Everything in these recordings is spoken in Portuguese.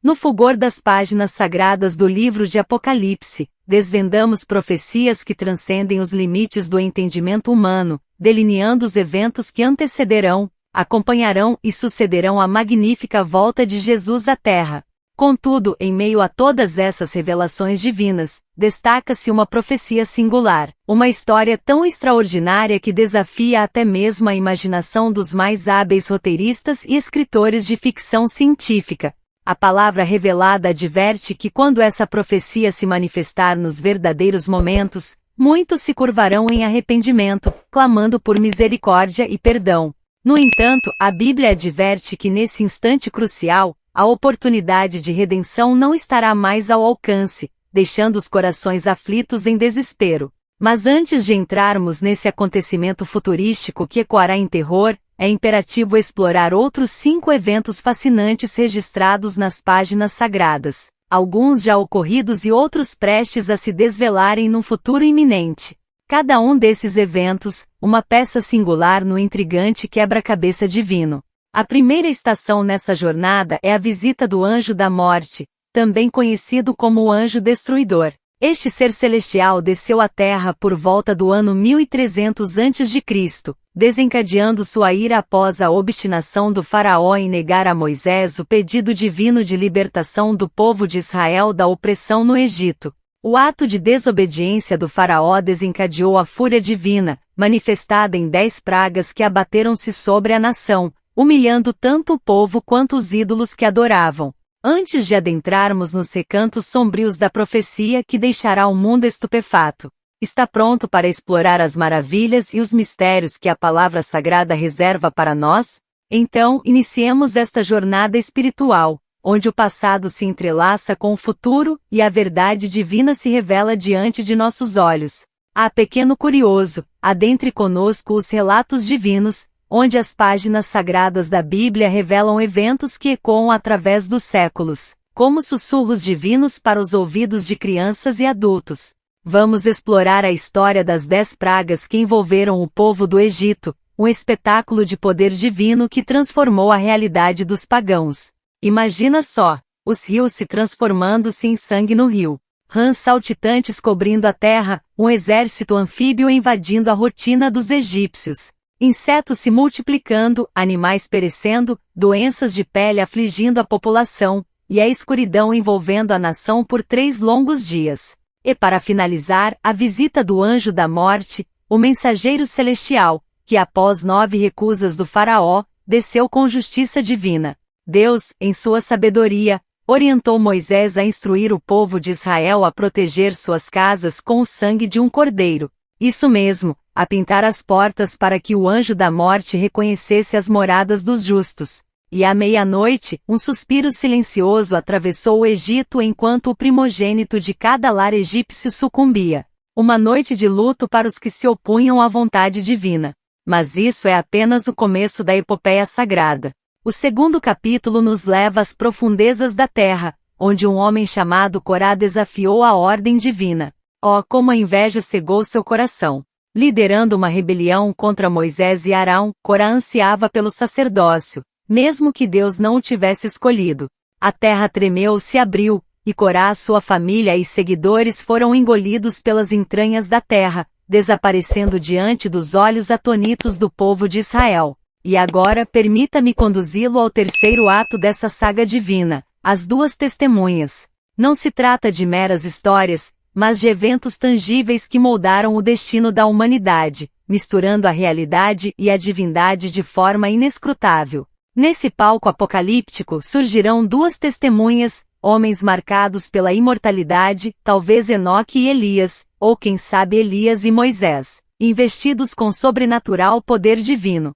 No fulgor das páginas sagradas do livro de Apocalipse, desvendamos profecias que transcendem os limites do entendimento humano, delineando os eventos que antecederão, acompanharão e sucederão a magnífica volta de Jesus à Terra. Contudo, em meio a todas essas revelações divinas, destaca-se uma profecia singular, uma história tão extraordinária que desafia até mesmo a imaginação dos mais hábeis roteiristas e escritores de ficção científica. A palavra revelada adverte que quando essa profecia se manifestar nos verdadeiros momentos, muitos se curvarão em arrependimento, clamando por misericórdia e perdão. No entanto, a Bíblia adverte que nesse instante crucial, a oportunidade de redenção não estará mais ao alcance, deixando os corações aflitos em desespero. Mas antes de entrarmos nesse acontecimento futurístico que ecoará em terror, é imperativo explorar outros 5 eventos fascinantes registrados nas páginas sagradas, alguns já ocorridos e outros prestes a se desvelarem num futuro iminente. Cada um desses eventos, uma peça singular no intrigante quebra-cabeça divino. A primeira estação nessa jornada é a visita do Anjo da Morte, também conhecido como o Anjo Destruidor. Este ser celestial desceu à Terra por volta do ano 1300 a.C., desencadeando sua ira após a obstinação do faraó em negar a Moisés o pedido divino de libertação do povo de Israel da opressão no Egito. O ato de desobediência do faraó desencadeou a fúria divina, manifestada em 10 pragas que abateram-se sobre a nação, humilhando tanto o povo quanto os ídolos que adoravam. Antes de adentrarmos nos recantos sombrios da profecia que deixará o mundo estupefato, está pronto para explorar as maravilhas e os mistérios que a palavra sagrada reserva para nós? Então, iniciemos esta jornada espiritual, onde o passado se entrelaça com o futuro e a verdade divina se revela diante de nossos olhos. Ah, pequeno curioso, adentre conosco os relatos divinos, onde as páginas sagradas da Bíblia revelam eventos que ecoam através dos séculos, como sussurros divinos para os ouvidos de crianças e adultos. Vamos explorar a história das 10 pragas que envolveram o povo do Egito, um espetáculo de poder divino que transformou a realidade dos pagãos. Imagina só, os rios se transformando-se em sangue no rio, rãs saltitantes cobrindo a terra, um exército anfíbio invadindo a rotina dos egípcios. Insetos se multiplicando, animais perecendo, doenças de pele afligindo a população, e a escuridão envolvendo a nação por 3 longos dias. E para finalizar, a visita do Anjo da Morte, o mensageiro celestial, que após 9 recusas do faraó, desceu com justiça divina. Deus, em sua sabedoria, orientou Moisés a instruir o povo de Israel a proteger suas casas com o sangue de um cordeiro. Isso mesmo, a pintar as portas para que o Anjo da Morte reconhecesse as moradas dos justos. E à meia-noite, um suspiro silencioso atravessou o Egito enquanto o primogênito de cada lar egípcio sucumbia. Uma noite de luto para os que se opunham à vontade divina. Mas isso é apenas o começo da epopeia sagrada. O segundo capítulo nos leva às profundezas da terra, onde um homem chamado Corá desafiou a ordem divina. Oh, como a inveja cegou seu coração! Liderando uma rebelião contra Moisés e Arão, Corá ansiava pelo sacerdócio, mesmo que Deus não o tivesse escolhido. A terra tremeu, se abriu, e Corá, sua família e seguidores foram engolidos pelas entranhas da terra, desaparecendo diante dos olhos atônitos do povo de Israel. E agora permita-me conduzi-lo ao terceiro ato dessa saga divina, as 2 testemunhas. Não se trata de meras histórias, mas de eventos tangíveis que moldaram o destino da humanidade, misturando a realidade e a divindade de forma inescrutável. Nesse palco apocalíptico surgirão 2 testemunhas, homens marcados pela imortalidade, talvez Enoque e Elias, ou quem sabe Elias e Moisés, investidos com sobrenatural poder divino.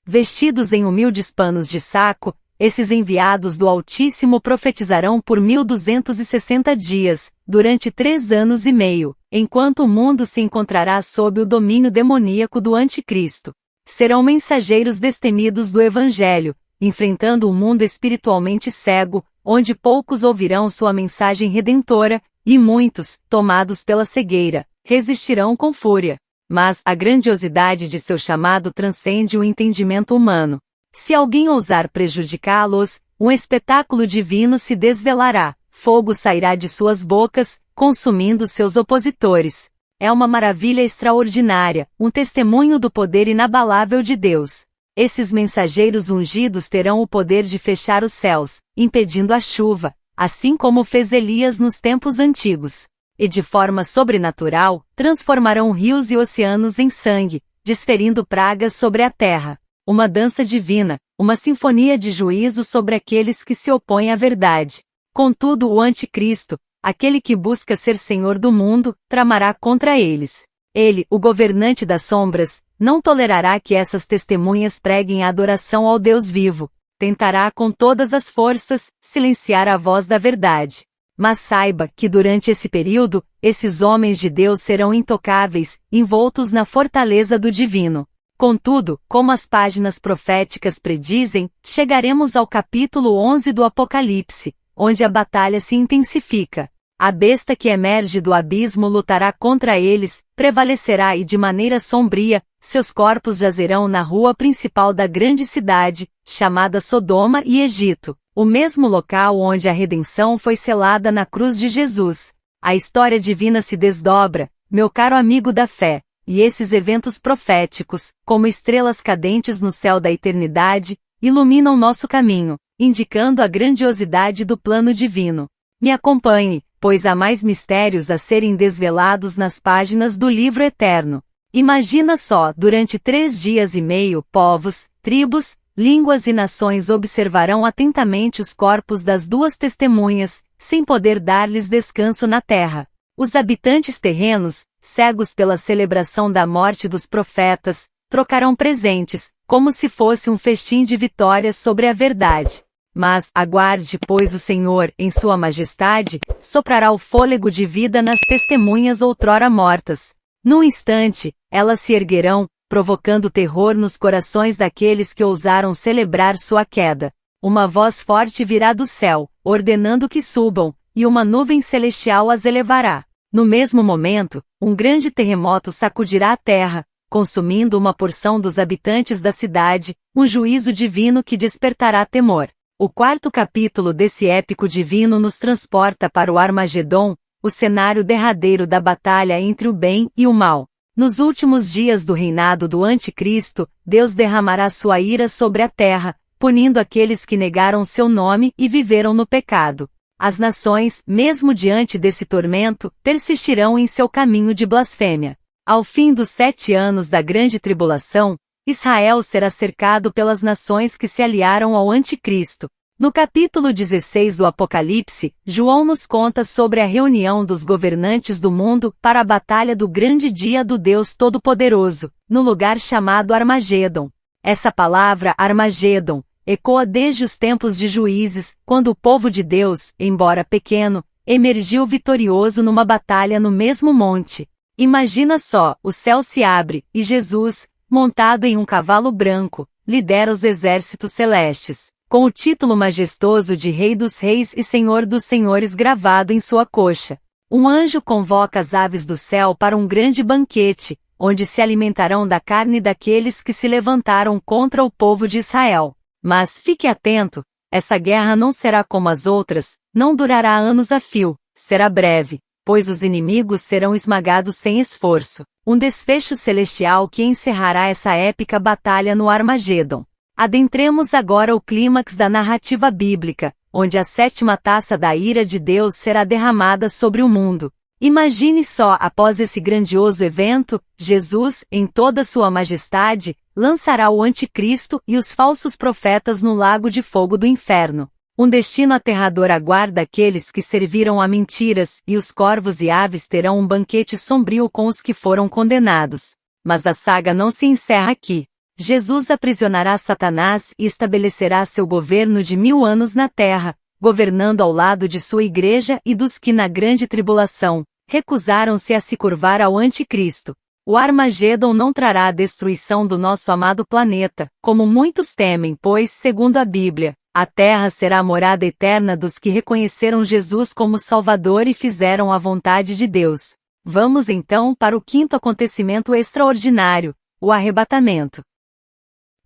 Vestidos em humildes panos de saco, esses enviados do Altíssimo profetizarão por 1260 dias, durante 3 anos e meio, enquanto o mundo se encontrará sob o domínio demoníaco do Anticristo. Serão mensageiros destemidos do Evangelho, enfrentando um mundo espiritualmente cego, onde poucos ouvirão sua mensagem redentora, e muitos, tomados pela cegueira, resistirão com fúria. Mas a grandiosidade de seu chamado transcende o entendimento humano. Se alguém ousar prejudicá-los, Um espetáculo divino se desvelará, fogo sairá de suas bocas, consumindo seus opositores. É uma maravilha extraordinária, um testemunho do poder inabalável de Deus. Esses mensageiros ungidos terão o poder de fechar os céus, impedindo a chuva, assim como fez Elias nos tempos antigos. E de forma sobrenatural, transformarão rios e oceanos em sangue, desferindo pragas sobre a terra. Uma dança divina, uma sinfonia de juízo sobre aqueles que se opõem à verdade. Contudo, o anticristo, aquele que busca ser senhor do mundo, tramará contra eles. Ele, o governante das sombras, não tolerará que essas testemunhas preguem a adoração ao Deus vivo. Tentará com todas as forças silenciar a voz da verdade. Mas saiba que durante esse período, esses homens de Deus serão intocáveis, envoltos na fortaleza do divino. Contudo, como as páginas proféticas predizem, chegaremos ao capítulo 11 do Apocalipse, onde a batalha se intensifica. A besta que emerge do abismo lutará contra eles, prevalecerá e de maneira sombria, seus corpos jazerão na rua principal da grande cidade, chamada Sodoma e Egito, o mesmo local onde a redenção foi selada na cruz de Jesus. A história divina se desdobra, meu caro amigo da fé, e esses eventos proféticos, como estrelas cadentes no céu da eternidade, iluminam nosso caminho, indicando a grandiosidade do plano divino. Me acompanhe, pois há mais mistérios a serem desvelados nas páginas do livro eterno. Imagina só, durante 3 dias e meio, povos, tribos, línguas e nações observarão atentamente os corpos das duas testemunhas, sem poder dar-lhes descanso na terra. Os habitantes terrenos, cegos pela celebração da morte dos profetas, trocarão presentes, como se fosse um festim de vitória sobre a verdade. Mas, aguarde, pois o Senhor, em sua majestade, soprará o fôlego de vida nas testemunhas outrora mortas. Num instante, elas se erguerão, provocando terror nos corações daqueles que ousaram celebrar sua queda. Uma voz forte virá do céu, ordenando que subam, e uma nuvem celestial as elevará. No mesmo momento, um grande terremoto sacudirá a terra, consumindo uma porção dos habitantes da cidade, um juízo divino que despertará temor. O 4º capítulo desse épico divino nos transporta para o Armagedon, o cenário derradeiro da batalha entre o bem e o mal. Nos últimos dias do reinado do Anticristo, Deus derramará sua ira sobre a terra, punindo aqueles que negaram seu nome e viveram no pecado. As nações, mesmo diante desse tormento, persistirão em seu caminho de blasfêmia. Ao fim dos 7 anos da grande tribulação, Israel será cercado pelas nações que se aliaram ao Anticristo. No capítulo 16 do Apocalipse, João nos conta sobre a reunião dos governantes do mundo para a batalha do grande dia do Deus Todo-Poderoso, no lugar chamado Armagedon. Essa palavra, Armagedon, ecoa desde os tempos de Juízes, quando o povo de Deus, embora pequeno, emergiu vitorioso numa batalha no mesmo monte. Imagina só, o céu se abre, e Jesus, montado em um cavalo branco, lidera os exércitos celestes, com o título majestoso de Rei dos Reis e Senhor dos Senhores gravado em sua coxa. Um anjo convoca as aves do céu para um grande banquete, onde se alimentarão da carne daqueles que se levantaram contra o povo de Israel. Mas fique atento, essa guerra não será como as outras, não durará anos a fio, será breve, pois os inimigos serão esmagados sem esforço. Um desfecho celestial que encerrará essa épica batalha no Armagedon. Adentremos agora o clímax da narrativa bíblica, onde a 7ª taça da ira de Deus será derramada sobre o mundo. Imagine só, após esse grandioso evento, Jesus, em toda sua majestade, lançará o anticristo e os falsos profetas no lago de fogo do inferno. Um destino aterrador aguarda aqueles que serviram a mentiras, e os corvos e aves terão um banquete sombrio com os que foram condenados. Mas a saga não se encerra aqui. Jesus aprisionará Satanás e estabelecerá seu governo de 1000 anos na terra, governando ao lado de sua igreja e dos que na grande tribulação recusaram-se a se curvar ao anticristo. O Armagedon não trará a destruição do nosso amado planeta, como muitos temem, pois, segundo a Bíblia, a terra será a morada eterna dos que reconheceram Jesus como Salvador e fizeram a vontade de Deus. Vamos então para o 5º acontecimento extraordinário, o arrebatamento.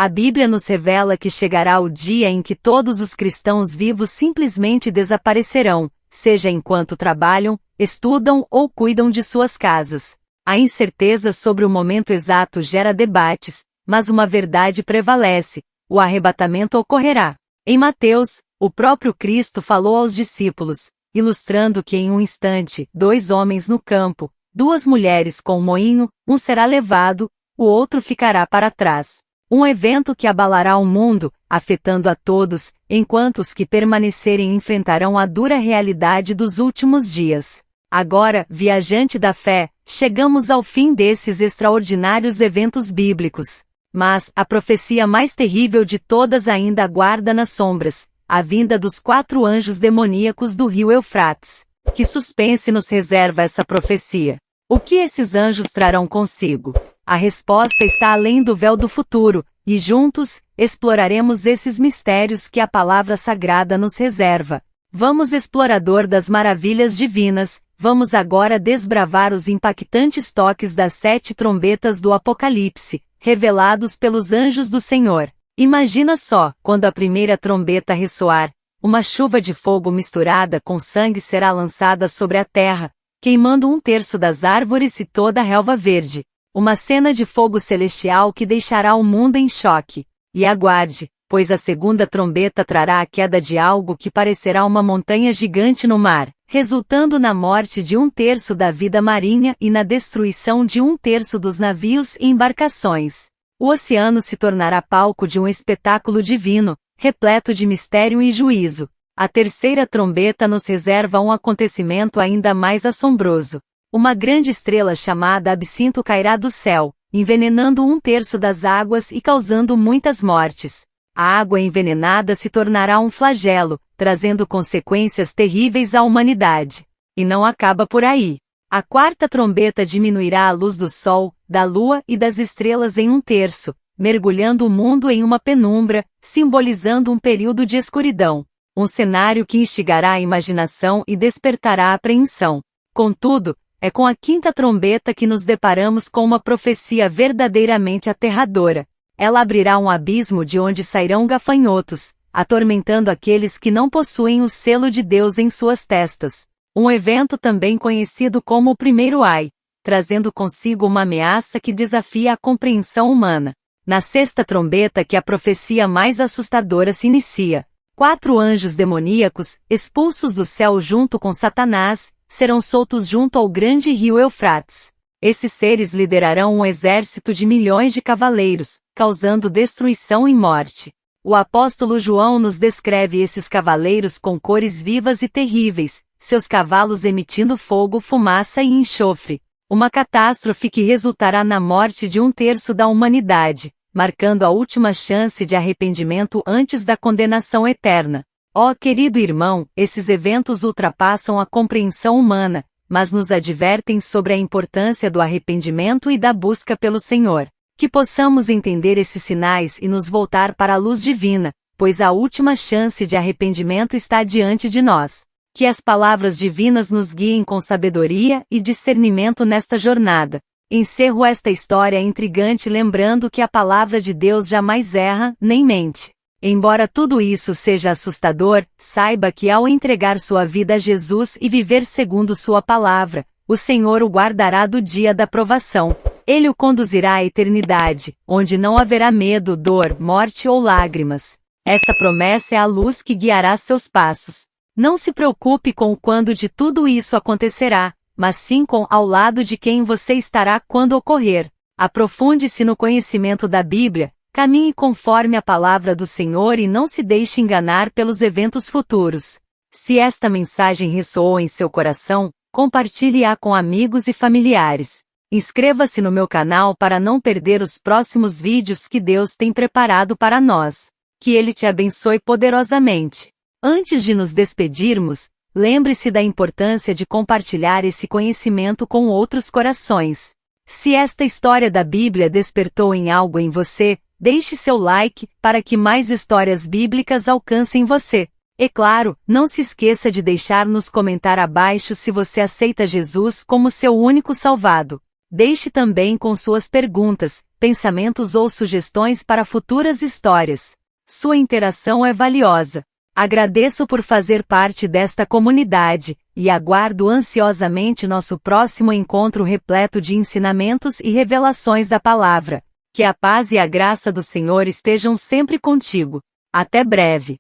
A Bíblia nos revela que chegará o dia em que todos os cristãos vivos simplesmente desaparecerão, seja enquanto trabalham, estudam ou cuidam de suas casas. A incerteza sobre o momento exato gera debates, mas uma verdade prevalece: o arrebatamento ocorrerá. Em Mateus, o próprio Cristo falou aos discípulos, ilustrando que em um instante, 2 homens no campo, 2 mulheres com um moinho, um será levado, o outro ficará para trás. Um evento que abalará o mundo, afetando a todos, enquanto os que permanecerem enfrentarão a dura realidade dos últimos dias. Agora, viajante da fé, chegamos ao fim desses extraordinários eventos bíblicos. Mas, a profecia mais terrível de todas ainda aguarda nas sombras: a vinda dos 4 anjos demoníacos do rio Eufrates. Que suspense nos reserva essa profecia? O que esses anjos trarão consigo? A resposta está além do véu do futuro, e juntos, exploraremos esses mistérios que a palavra sagrada nos reserva. Vamos, explorador das maravilhas divinas, vamos agora desbravar os impactantes toques das 7 trombetas do Apocalipse, revelados pelos anjos do Senhor. Imagina só, quando a primeira trombeta ressoar, uma chuva de fogo misturada com sangue será lançada sobre a terra, queimando 1/3 das árvores e toda a relva verde. Uma cena de fogo celestial que deixará o mundo em choque. E aguarde, pois a segunda trombeta trará a queda de algo que parecerá uma montanha gigante no mar, resultando na morte de 1/3 da vida marinha e na destruição de 1/3 dos navios e embarcações. O oceano se tornará palco de um espetáculo divino, repleto de mistério e juízo. A terceira trombeta nos reserva um acontecimento ainda mais assombroso. Uma grande estrela chamada Absinto cairá do céu, envenenando 1/3 das águas e causando muitas mortes. A água envenenada se tornará um flagelo, trazendo consequências terríveis à humanidade. E não acaba por aí. A quarta trombeta diminuirá a luz do sol, da lua e das estrelas em 1/3, mergulhando o mundo em uma penumbra, simbolizando um período de escuridão. Um cenário que instigará a imaginação e despertará a apreensão. Contudo, é com a quinta trombeta que nos deparamos com uma profecia verdadeiramente aterradora. Ela abrirá um abismo de onde sairão gafanhotos, atormentando aqueles que não possuem o selo de Deus em suas testas. Um evento também conhecido como o primeiro Ai, trazendo consigo uma ameaça que desafia a compreensão humana. Na sexta trombeta que a profecia mais assustadora se inicia. 4 anjos demoníacos, expulsos do céu junto com Satanás, serão soltos junto ao grande rio Eufrates. Esses seres liderarão um exército de milhões de cavaleiros, causando destruição e morte. O apóstolo João nos descreve esses cavaleiros com cores vivas e terríveis, seus cavalos emitindo fogo, fumaça e enxofre. Uma catástrofe que resultará na morte de 1/3 da humanidade, marcando a última chance de arrependimento antes da condenação eterna. Ó querido irmão, esses eventos ultrapassam a compreensão humana, mas nos advertem sobre a importância do arrependimento e da busca pelo Senhor. Que possamos entender esses sinais e nos voltar para a luz divina, pois a última chance de arrependimento está diante de nós. Que as palavras divinas nos guiem com sabedoria e discernimento nesta jornada. Encerro esta história intrigante lembrando que a palavra de Deus jamais erra, nem mente. Embora tudo isso seja assustador, saiba que ao entregar sua vida a Jesus e viver segundo sua palavra, o Senhor o guardará do dia da provação. Ele o conduzirá à eternidade, onde não haverá medo, dor, morte ou lágrimas. Essa promessa é a luz que guiará seus passos. Não se preocupe com o quando de tudo isso acontecerá, mas sim com ao lado de quem você estará quando ocorrer. Aprofunde-se no conhecimento da Bíblia, caminhe conforme a palavra do Senhor e não se deixe enganar pelos eventos futuros. Se esta mensagem ressoou em seu coração, compartilhe-a com amigos e familiares. Inscreva-se no meu canal para não perder os próximos vídeos que Deus tem preparado para nós. Que Ele te abençoe poderosamente. Antes de nos despedirmos, lembre-se da importância de compartilhar esse conhecimento com outros corações. Se esta história da Bíblia despertou em algo em você, deixe seu like para que mais histórias bíblicas alcancem você. E claro, não se esqueça de deixar nos comentar abaixo se você aceita Jesus como seu único salvado. Deixe também com suas perguntas, pensamentos ou sugestões para futuras histórias. Sua interação é valiosa. Agradeço por fazer parte desta comunidade, e aguardo ansiosamente nosso próximo encontro repleto de ensinamentos e revelações da palavra. Que a paz e a graça do Senhor estejam sempre contigo. Até breve.